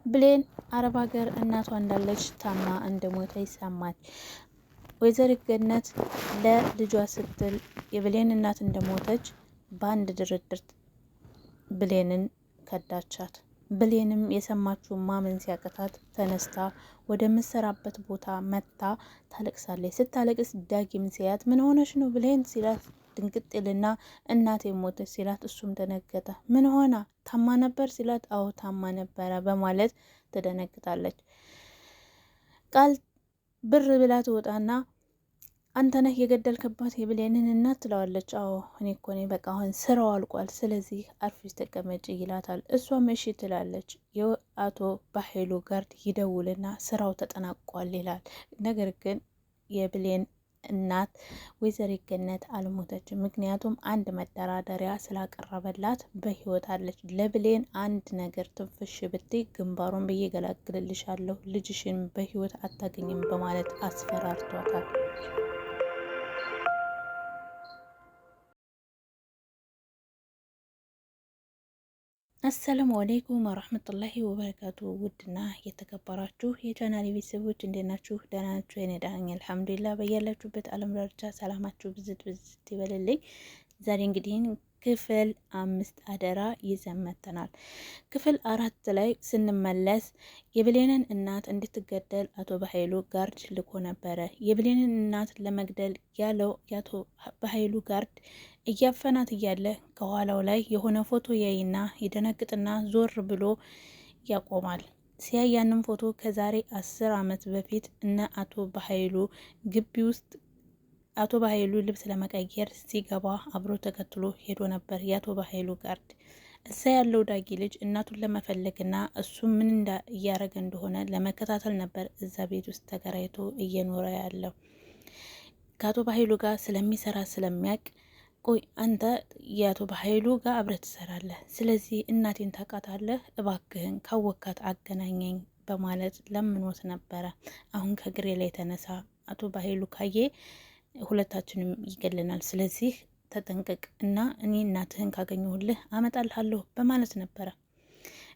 ብሌን አረብ ሀገር እናቷ እንዳለች ታማ እንደሞተች ሰማች። ወይዘሪት ገነት ለልጇ ስትል የብሌን እናት እንደሞተች በአንድ ድርድር ብሌንን ከዳቻት። ብሌንም የሰማችው ማመን ሲያቅታት ተነስታ ወደ ምሰራበት ቦታ መጥታ ታለቅሳለች። ስታለቅስ ዳጊም ሲያት ምን ሆነሽ ነው ብሌን ሲላት ድንግጥ ይልና እናቴ ሞተች ሲላት እሱም ደነገጠ። ምን ሆና ታማ ነበር ሲላት አዎ ታማ ነበረ በማለት ትደነግጣለች። ቃል ብር ብላ ትወጣና አንተ ነህ የገደልክባት የብሌንን እናት ትለዋለች። አዎ እኔ እኮ ነኝ፣ በቃ አሁን ስራው አልቋል፣ ስለዚህ አርፈሽ ተቀመጪ ይላታል። እሷም እሺ ትላለች። የአቶ ባሄሉ ጋርድ ይደውልና ስራው ተጠናቋል ይላል። ነገር ግን የብሌን እናት ወይዘሪት ገነት አልሞተችም። ምክንያቱም አንድ መደራደሪያ ስላቀረበላት በህይወት አለች። ለብሌን አንድ ነገር ትንፍሽ ብትይ ግንባሩን ብዬ ገላግልልሻለሁ፣ ልጅሽን በህይወት አታገኝም በማለት አስፈራርቷታል። አሰላሙ አለይኩም ወራህመቱላሂ ወበረካቱ። ውድና የተከበራችሁ የቻናል ቤተሰቦች እንዴት ናችሁ? ደህና ናችሁ? እኔ ደህና ነኝ አልሐምዱሊላህ። በያላችሁበት ዓለም ዳርቻ ሰላማችሁ ብዝት ብዝት ይበልልኝ። ዛሬ እንግዲህ ክፍል 5 አደራ ይዘን መጥተናል። ክፍል 4 ላይ ስንመለስ የብሌንን እናት እንድትገደል አቶ በኃይሉ ጋርድ ልኮ ነበረ። የብሌንን እናት ለመግደል ያለው የአቶ በኃይሉ ጋርድ እያፈናት እያለ ከኋላው ላይ የሆነ ፎቶ ያይና ይደነግጥና ዞር ብሎ ያቆማል። ሲያይ ያንን ፎቶ ከዛሬ 10 ዓመት በፊት እነ አቶ በኃይሉ ግቢ ውስጥ አቶ በኃይሉ ልብስ ለመቀየር ሲገባ አብሮ ተከትሎ ሄዶ ነበር። የአቶ በኃይሉ ጋርድ እዛ ያለው ዳጊ ልጅ እናቱን ለመፈለግና እሱ ምን እያረገ እንደሆነ ለመከታተል ነበር እዛ ቤት ውስጥ ተከራይቶ እየኖረ ያለው። ከአቶ በኃይሉ ጋር ስለሚሰራ ስለሚያውቅ ቆይ አንተ የአቶ በኃይሉ ጋር አብረህ ትሰራለህ፣ ስለዚህ እናቴን ታውቃታለህ፣ እባክህን ካወካት አገናኘኝ በማለት ለምኖት ነበረ። አሁን ከግሬ ላይ ተነሳ፣ አቶ በኃይሉ ካየ ሁለታችንም ይገለናል፣ ስለዚህ ተጠንቀቅ እና እኔ እናትህን ካገኘሁልህ አመጣልሃለሁ በማለት ነበረ።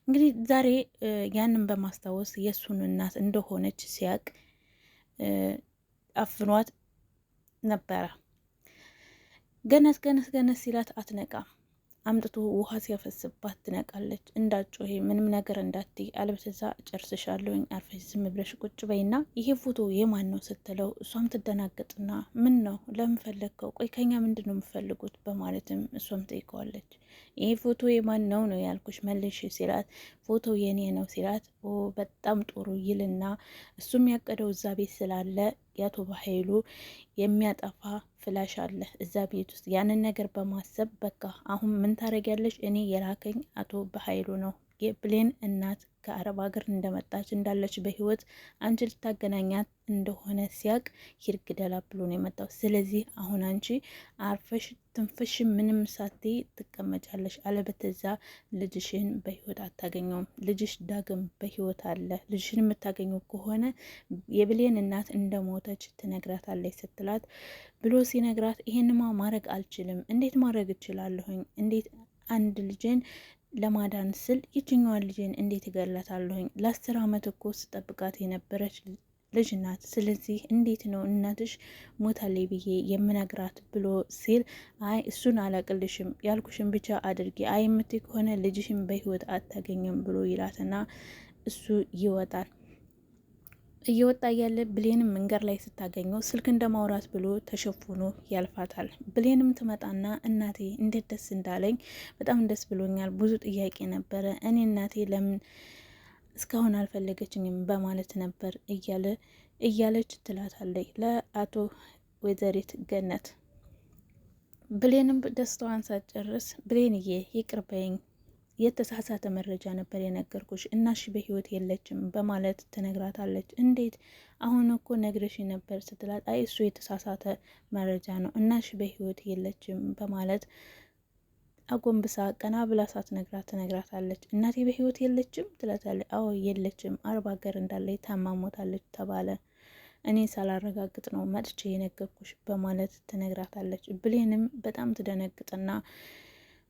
እንግዲህ ዛሬ ያንን በማስታወስ የእሱን እናት እንደሆነች ሲያቅ አፍኗት ነበረ። ገነት ገነት ገነት ሲላት አትነቃም። አምጥቶ ውሃ ሲያፈስባት ትነቃለች። እንዳጮሄ ምንም ነገር እንዳትይ አለበለዚያ እጨርስሻለሁኝ፣ አርፈሽ ዝም ብለሽ ቁጭ በይና ይሄ ፎቶ የማን ነው ስትለው እሷም ትደናገጥና ምን ነው ለምን ፈለግከው? ቆይ ከኛ ምንድን ነው የምፈልጉት? በማለትም እሷም ጠይቀዋለች። ይሄ ፎቶ የማን ነው ነው ያልኩሽ መልሽ ሲላት ፎቶ የኔ ነው ሲላት በጣም ጥሩ ይልና እሱም ያቀደው እዛ ቤት ስላለ የአቶ በኃይሉ የሚያጠፋ ፍላሽ አለ እዛ ቤት ውስጥ። ያንን ነገር በማሰብ በቃ አሁን ምን ታረጊያለሽ? እኔ የላከኝ አቶ በኃይሉ ነው። የብሌን እናት ከአረብ ሀገር እንደመጣች እንዳለች በህይወት አንቺ ልታገናኛት እንደሆነ ሲያቅ ይርግደላ ብሎ ነው የመጣው። ስለዚህ አሁን አንቺ አርፈሽ ትንፍሽ ምንም ሳትይ ትቀመጫለሽ፣ አለበለዚያ ልጅሽን በህይወት አታገኘውም። ልጅሽ ዳግም በህይወት አለ። ልጅሽን የምታገኘው ከሆነ የብሌን እናት እንደሞተች ትነግራታለች ስትላት ብሎ ሲነግራት ይሄንማ ማድረግ አልችልም። እንዴት ማድረግ እችላለሁኝ? እንዴት አንድ ልጅን ለማዳን ስል ይችኛዋን ልጅን እንዴት እገላታለሁኝ? ለ10 ዓመት እኮ ስጠብቃት የነበረች ልጅ ናት። ስለዚህ እንዴት ነው እናትሽ ሞታለይ ብዬ የምነግራት ብሎ ሲል አይ እሱን አላቅልሽም፣ ያልኩሽን ብቻ አድርጊ፣ አይ የምትይ ከሆነ ልጅሽን በህይወት አታገኝም ብሎ ይላትና እሱ ይወጣል። እየወጣ እያለ ብሌንም መንገድ ላይ ስታገኘው ስልክ እንደማውራት ብሎ ተሸፍኖ ያልፋታል። ብሌንም ትመጣና እናቴ እንዴት ደስ እንዳለኝ በጣም ደስ ብሎኛል፣ ብዙ ጥያቄ ነበረ፣ እኔ እናቴ ለምን እስካሁን አልፈለገችኝም በማለት ነበር እያለች ትላታለች ለአቶ ወይዘሪት ገነት። ብሌንም ደስታዋን ሳትጨርስ ብሌንዬ ይቅርበኝ፣ የተሳሳተ መረጃ ነበር የነገርኩሽ፣ እናሽ በህይወት የለችም በማለት ትነግራታለች። እንዴት? አሁን እኮ ነግረሽ ነበር ስትላት አይ እሱ የተሳሳተ መረጃ ነው፣ እናሽ በህይወት የለችም በማለት አጎንብሳ ቀና ብላ ሳትነግራት ትነግራታለች። እናቴ በህይወት የለችም ትላታለች። አዎ የለችም፣ አረብ ሀገር እንዳለች ታማ ሞታለች ተባለ፣ እኔ ሳላረጋግጥ ነው መጥቼ የነገርኩሽ በማለት ትነግራታለች። ብሌንም በጣም ትደነግጥና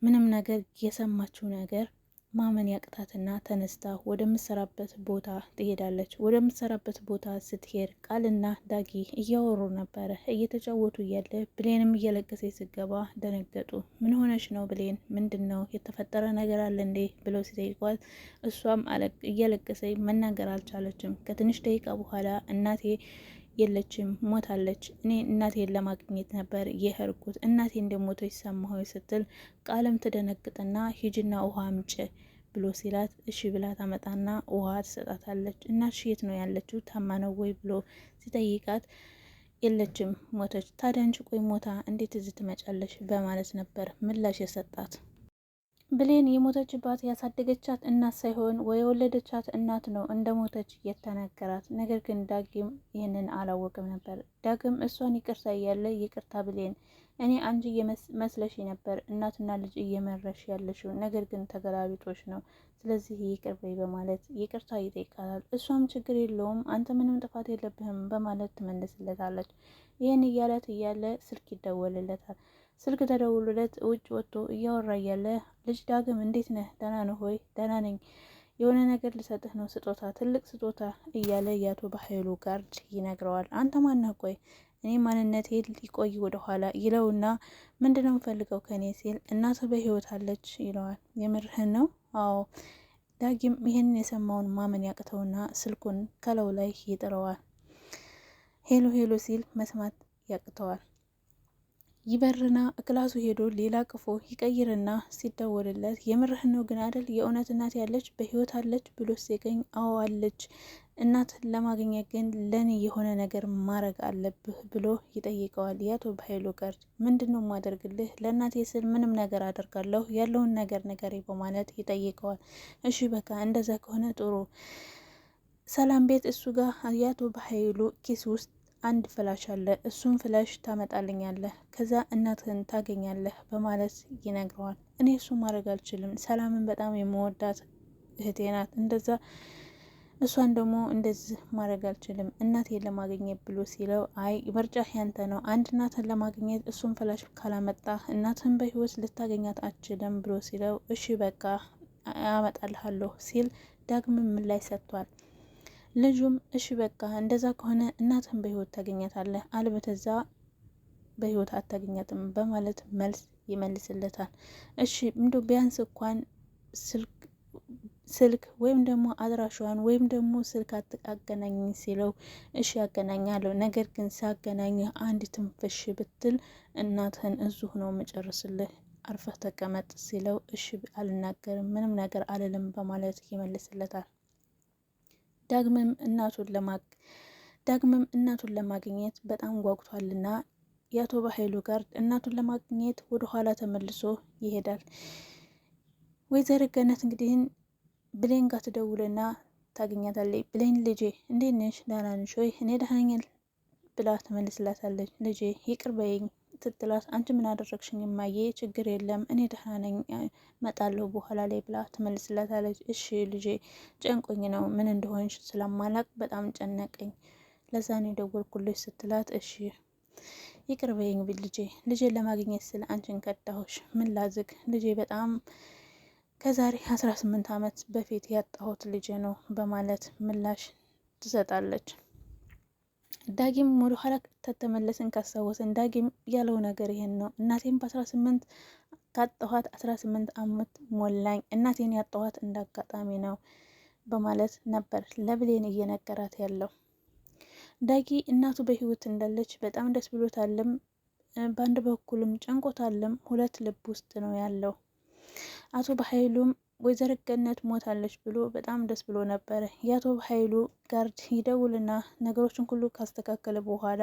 ምንም ነገር የሰማችው ነገር ማመን ያቅታትና ተነስታ ወደምትሰራበት ቦታ ትሄዳለች። ወደምትሰራበት ቦታ ስትሄድ ቃልና ዳጊ እያወሩ ነበረ። እየተጫወቱ እያለ ብሌንም እየለቀሰች ስትገባ ደነገጡ። ምን ሆነች ነው ብሌን? ምንድን ነው የተፈጠረ ነገር አለ እንዴ ብለው ሲጠይቋት እሷም እየለቀሰች መናገር አልቻለችም። ከትንሽ ደቂቃ በኋላ እናቴ የለችም፣ ሞታለች። እኔ እናቴን ለማግኘት ነበር የሄድኩት፣ እናቴ እንደሞተች ሰማሁ ስትል ቃለም ትደነግጥና ሂጅና ውሃ አምጪ ብሎ ሲላት እሺ ብላ ታመጣና ውሃ ትሰጣታለች። እናትሽ የት ነው ያለችው? ታማ ነው ወይ ብሎ ሲጠይቃት የለችም፣ ሞተች። ታዲያ አንቺ ቆይ ሞታ እንዴት እዚህ ትመጫለሽ? በማለት ነበር ምላሽ የሰጣት። ብሌን የሞተችባት ያሳደገቻት እናት ሳይሆን ወይ የወለደቻት እናት ነው እንደ ሞተች የተነገራት። ነገር ግን ዳግም ይህንን አላወቅም ነበር። ዳግም እሷን ይቅርታ እያለ ይቅርታ ብሌን፣ እኔ አንቺ መስለሽ ነበር እናትና ልጅ እየመረሽ ያለሽው፣ ነገር ግን ተገላቢጦሽ ነው። ስለዚህ ይቅር በይ በማለት ይቅርታ ይጠይቃታል። እሷም ችግር የለውም አንተ ምንም ጥፋት የለብህም በማለት ትመልስለታለች። ይህን እያለት እያለ ስልክ ይደወልለታል። ስልክ ተደውሎለት ውጭ ወጥቶ እያወራ እያለ ልጅ ዳግም እንዴት ነህ? ደህና ነህ ሆይ? ደህና ነኝ፣ የሆነ ነገር ልሰጥህ ነው፣ ስጦታ፣ ትልቅ ስጦታ እያለ የአቶ በኃይሉ ጋርድ ይነግረዋል። አንተ ማነህ? ቆይ እኔ ማንነቴ ሊቆይ ወደኋላ ይለውና ምንድነው የምፈልገው ከኔ ሲል እናትህ በህይወት አለች ይለዋል። የምርህን ነው? አዎ። ዳግም ይህን የሰማውን ማመን ያቅተውና ስልኩን ከለው ላይ ይጥለዋል። ሄሎ ሄሎ ሲል መስማት ያቅተዋል። ይበርና ክላሱ ሄዶ ሌላ ቅፎ ይቀይርና ሲደወልለት የምርህን ነው ግን አይደል? የእውነት እናት ያለች በህይወት አለች ብሎ ሲገኝ አዎ አለች። እናትን ለማግኘት ግን ለኔ የሆነ ነገር ማድረግ አለብህ ብሎ ይጠይቀዋል። የአቶ በኃይሉ ጋር ምንድን ነው ማደርግልህ? ለእናቴ ስል ምንም ነገር አደርጋለሁ፣ ያለውን ነገር ንገረኝ በማለት ይጠይቀዋል። እሺ በቃ እንደዛ ከሆነ ጥሩ። ሰላም ቤት እሱ ጋር የአቶ በኃይሉ ኪስ ውስጥ አንድ ፍላሽ አለ፣ እሱን ፍላሽ ታመጣልኛለህ፣ ከዛ እናትህን ታገኛለህ በማለት ይነግረዋል። እኔ እሱ ማድረግ አልችልም፣ ሰላምን በጣም የመወዳት እህቴ ናት፣ እንደዛ እሷን ደግሞ እንደዚህ ማድረግ አልችልም እናቴን ለማግኘት ብሎ ሲለው አይ ምርጫህ ያንተ ነው፣ አንድ እናትህን ለማግኘት እሱን ፍላሽ ካላመጣ እናትህን በህይወት ልታገኛት አትችልም ብሎ ሲለው እሺ በቃ አመጣልሃለሁ ሲል ዳግም ምን ላይ ሰጥቷል። ልጁም እሺ በቃ እንደዛ ከሆነ እናትህን በህይወት ታገኛታለህ፣ አለበለዚያ በህይወት አታገኛትም በማለት መልስ ይመልስለታል። እሺ እንደው ቢያንስ እንኳን ስልክ ወይም ደግሞ አድራሿን ወይም ደግሞ ስልክ አገናኝ ሲለው እሺ ያገናኛለሁ፣ ነገር ግን ሳገናኝ አንድ ትንፍሽ ብትል እናትህን እዚሁ ነው መጨርስልህ፣ አርፈህ ተቀመጥ ሲለው እሺ አልናገርም፣ ምንም ነገር አልልም በማለት ይመልስለታል። ዳግምም እናቱን ለማግኘት በጣም ጓጉቷልና የአቶ በኃይሉ ጋር እናቱን ለማግኘት ወደ ኋላ ተመልሶ ይሄዳል። ወይዘሮ ገነት እንግዲህ ብሌን ጋር ትደውልና ታገኛታለች። ብሌን ልጄ እንዴት ነሽ? ደህና ነሽ ወይ? እኔ ደህና ነኝ ብላ ትመልስላታለች። ልጄ ይቅር በይኝ ስትላት አንቺ ምን አደረግሽኝ እማዬ? ችግር የለም እኔ ደህና ነኝ መጣለሁ በኋላ ላይ ብላ ትመልስላታለች። እሺ ልጄ ጨንቆኝ ነው ምን እንደሆንሽ ስለማላቅ በጣም ጨነቀኝ፣ ለዛ ነው የደወልኩልሽ ስትላት እሺ ይቅር በይኝ ልጄን ለማግኘት ስለ አንቺን ከዳሁሽ፣ ምን ላዝግ ልጄ በጣም ከዛሬ 18 ዓመት በፊት ያጣሁት ልጄ ነው በማለት ምላሽ ትሰጣለች። ዳጊም ወደ ኋላ ተተመለስን ካስታወስን ዳጊም ያለው ነገር ይሄን ነው። እናቴን በ18 ካጣኋት 18 ዓመት ሞላኝ፣ እናቴን ያጣኋት እንዳጋጣሚ ነው በማለት ነበር ለብሌን እየነገራት ያለው። ዳጊ እናቱ በህይወት እንዳለች በጣም ደስ ብሎታልም፣ በአንድ በኩልም ጨንቆታልም፣ ሁለት ልብ ውስጥ ነው ያለው። አቶ በኃይሉም ወይዘሮ ገነት ሞታለች ብሎ በጣም ደስ ብሎ ነበረ። የአቶ በኃይሉ ጋርድ ይደውልና ነገሮችን ሁሉ ካስተካከለ በኋላ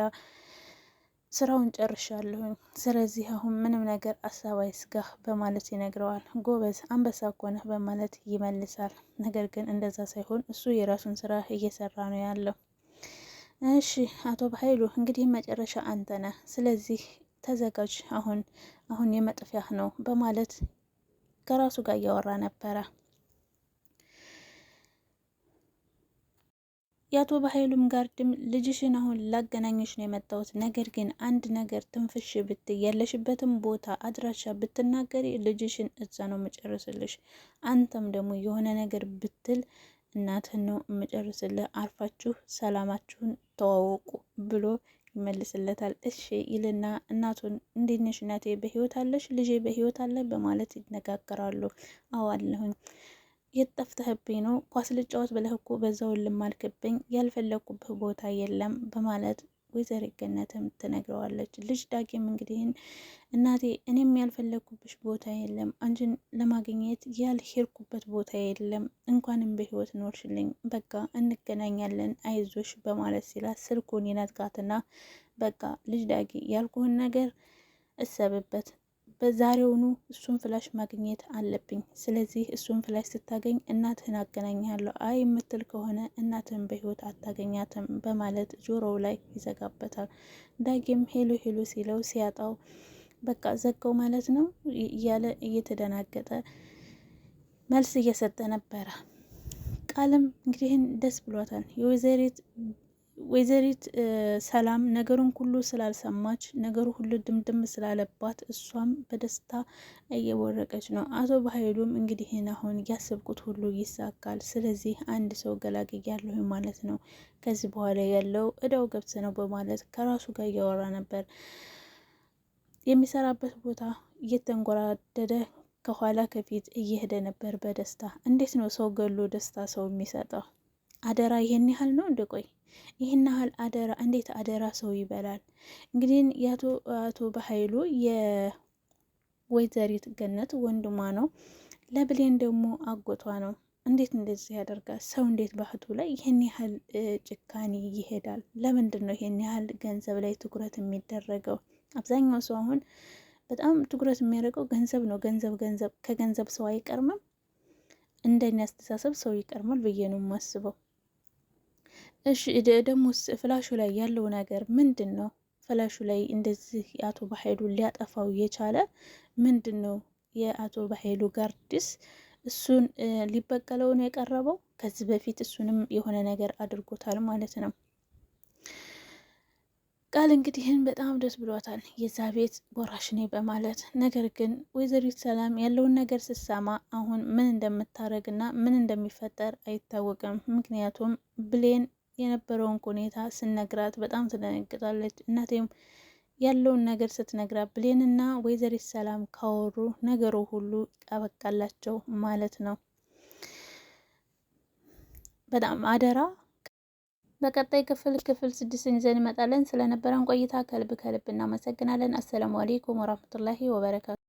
ስራውን ጨርሻለሁኝ፣ ስለዚህ አሁን ምንም ነገር አሳብ አይስጋህ በማለት ይነግረዋል። ጎበዝ አንበሳ እኮ ነህ በማለት ይመልሳል። ነገር ግን እንደዛ ሳይሆን እሱ የራሱን ስራ እየሰራ ነው ያለው። እሺ አቶ በኃይሉ እንግዲህ መጨረሻ አንተ ነህ፣ ስለዚህ ተዘጋጅ፣ አሁን የመጥፊያህ ነው በማለት ከራሱ ጋር እያወራ ነበረ። የአቶ በኃይሉም ጋርድም ልጅሽን አሁን ላገናኘሽ ነው የመጣሁት፣ ነገር ግን አንድ ነገር ትንፍሽ ብትይ ያለሽበትን ቦታ አድራሻ ብትናገሪ ልጅሽን እዛ ነው መጨረስልሽ። አንተም ደግሞ የሆነ ነገር ብትል እናትህን ነው መጨረስልህ። አርፋችሁ ሰላማችሁን ተዋወቁ ብሎ ይመልስለታል። እሺ ይልና እናቱን እንዴት ነሽ እናቴ፣ በህይወት አለሽ? ልጄ በህይወት አለ? በማለት ይነጋገራሉ። አዎ አለሁኝ። የት ጠፍተህብኝ ነው? ኳስ ልጫወት ብለህ እኮ በዛውን ልማልክብኝ፣ ያልፈለግኩብህ ቦታ የለም በማለት ወይዘሪት ገነትም ትነግረዋለች። ልጅ ዳግም እንግዲህን እናቴ እኔም ያልፈለግኩብሽ ቦታ የለም፣ አንቺን ለማግኘት ያልሄድኩበት ቦታ የለም፣ እንኳንም በህይወት ኖርሽልኝ፣ በቃ እንገናኛለን አይዞሽ በማለት ሲላት ስልኩን ይነጥቃትና በቃ ልጅ ዳጊ ያልኩህን ነገር እሰብበት፣ በዛሬውኑ እሱን ፍላሽ ማግኘት አለብኝ። ስለዚህ እሱን ፍላሽ ስታገኝ እናትህን አገናኛለሁ። አይ የምትል ከሆነ እናትህን በህይወት አታገኛትም በማለት ጆሮው ላይ ይዘጋበታል። ዳጊም ሄሎ ሄሎ ሲለው ሲያጣው በቃ ዘጋው ማለት ነው እያለ እየተደናገጠ መልስ እየሰጠ ነበረ። ቃልም እንግዲህን ደስ ብሏታል። ወይዘሪት ሰላም ነገሩን ሁሉ ስላልሰማች ነገሩ ሁሉ ድምድም ስላለባት እሷም በደስታ እየቦረቀች ነው። አቶ በኃይሉም እንግዲህን አሁን ያሰብኩት ሁሉ ይሳካል፣ ስለዚህ አንድ ሰው ገላግያለሁ ማለት ነው፣ ከዚህ በኋላ ያለው እዳው ገብስ ነው በማለት ከራሱ ጋር እያወራ ነበር። የሚሰራበት ቦታ እየተንጎራደደ ከኋላ ከፊት እየሄደ ነበር በደስታ። እንዴት ነው ሰው ገሎ ደስታ ሰው የሚሰጠው? አደራ ይሄን ያህል ነው እንደ ቆይ ይህን ያህል አደራ እንዴት አደራ ሰው ይበላል? እንግዲህ አቶ በኃይሉ የወይዘሪት ገነት ወንድሟ ነው፣ ለብሌን ደግሞ አጎቷ ነው። እንዴት እንደዚህ ያደርጋል? ሰው እንዴት ባህቱ ላይ ይህን ያህል ጭካኔ ይሄዳል? ለምንድን ነው ይህን ያህል ገንዘብ ላይ ትኩረት የሚደረገው? አብዛኛው ሰው አሁን በጣም ትኩረት የሚያደርገው ገንዘብ ነው። ገንዘብ ከገንዘብ ሰው አይቀርምም። እንደኔ አስተሳሰብ ሰው ይቀርማል ብዬ ነው የማስበው። እሺ ደግሞ ፍላሹ ላይ ያለው ነገር ምንድን ነው? ፍላሹ ላይ እንደዚህ የአቶ በኃይሉ ሊያጠፋው የቻለ ምንድን ነው? የአቶ በኃይሉ ጋርድስ እሱን ሊበቀለው ነው የቀረበው። ከዚህ በፊት እሱንም የሆነ ነገር አድርጎታል ማለት ነው። ቃል እንግዲህን በጣም ደስ ብሏታል የዛ ቤት ወራሽ ነኝ በማለት። ነገር ግን ወይዘሪት ሰላም ያለውን ነገር ስትሰማ አሁን ምን እንደምታረግና ምን እንደሚፈጠር አይታወቅም። ምክንያቱም ብሌን የነበረውን ሁኔታ ስነግራት በጣም ትደነግጣለች። እናቴም ያለውን ነገር ስትነግራት ብሌንና ወይዘሪት ሰላም ካወሩ ነገሩ ሁሉ ያበቃላቸው ማለት ነው። በጣም አደራ። በቀጣይ ክፍል 6 ይዘን እንመጣለን። ስለነበረን ቆይታ ከልብ እናመሰግናለን። አሰላሙ አሌይኩም ወራህመቱላሂ ወበረካቱ።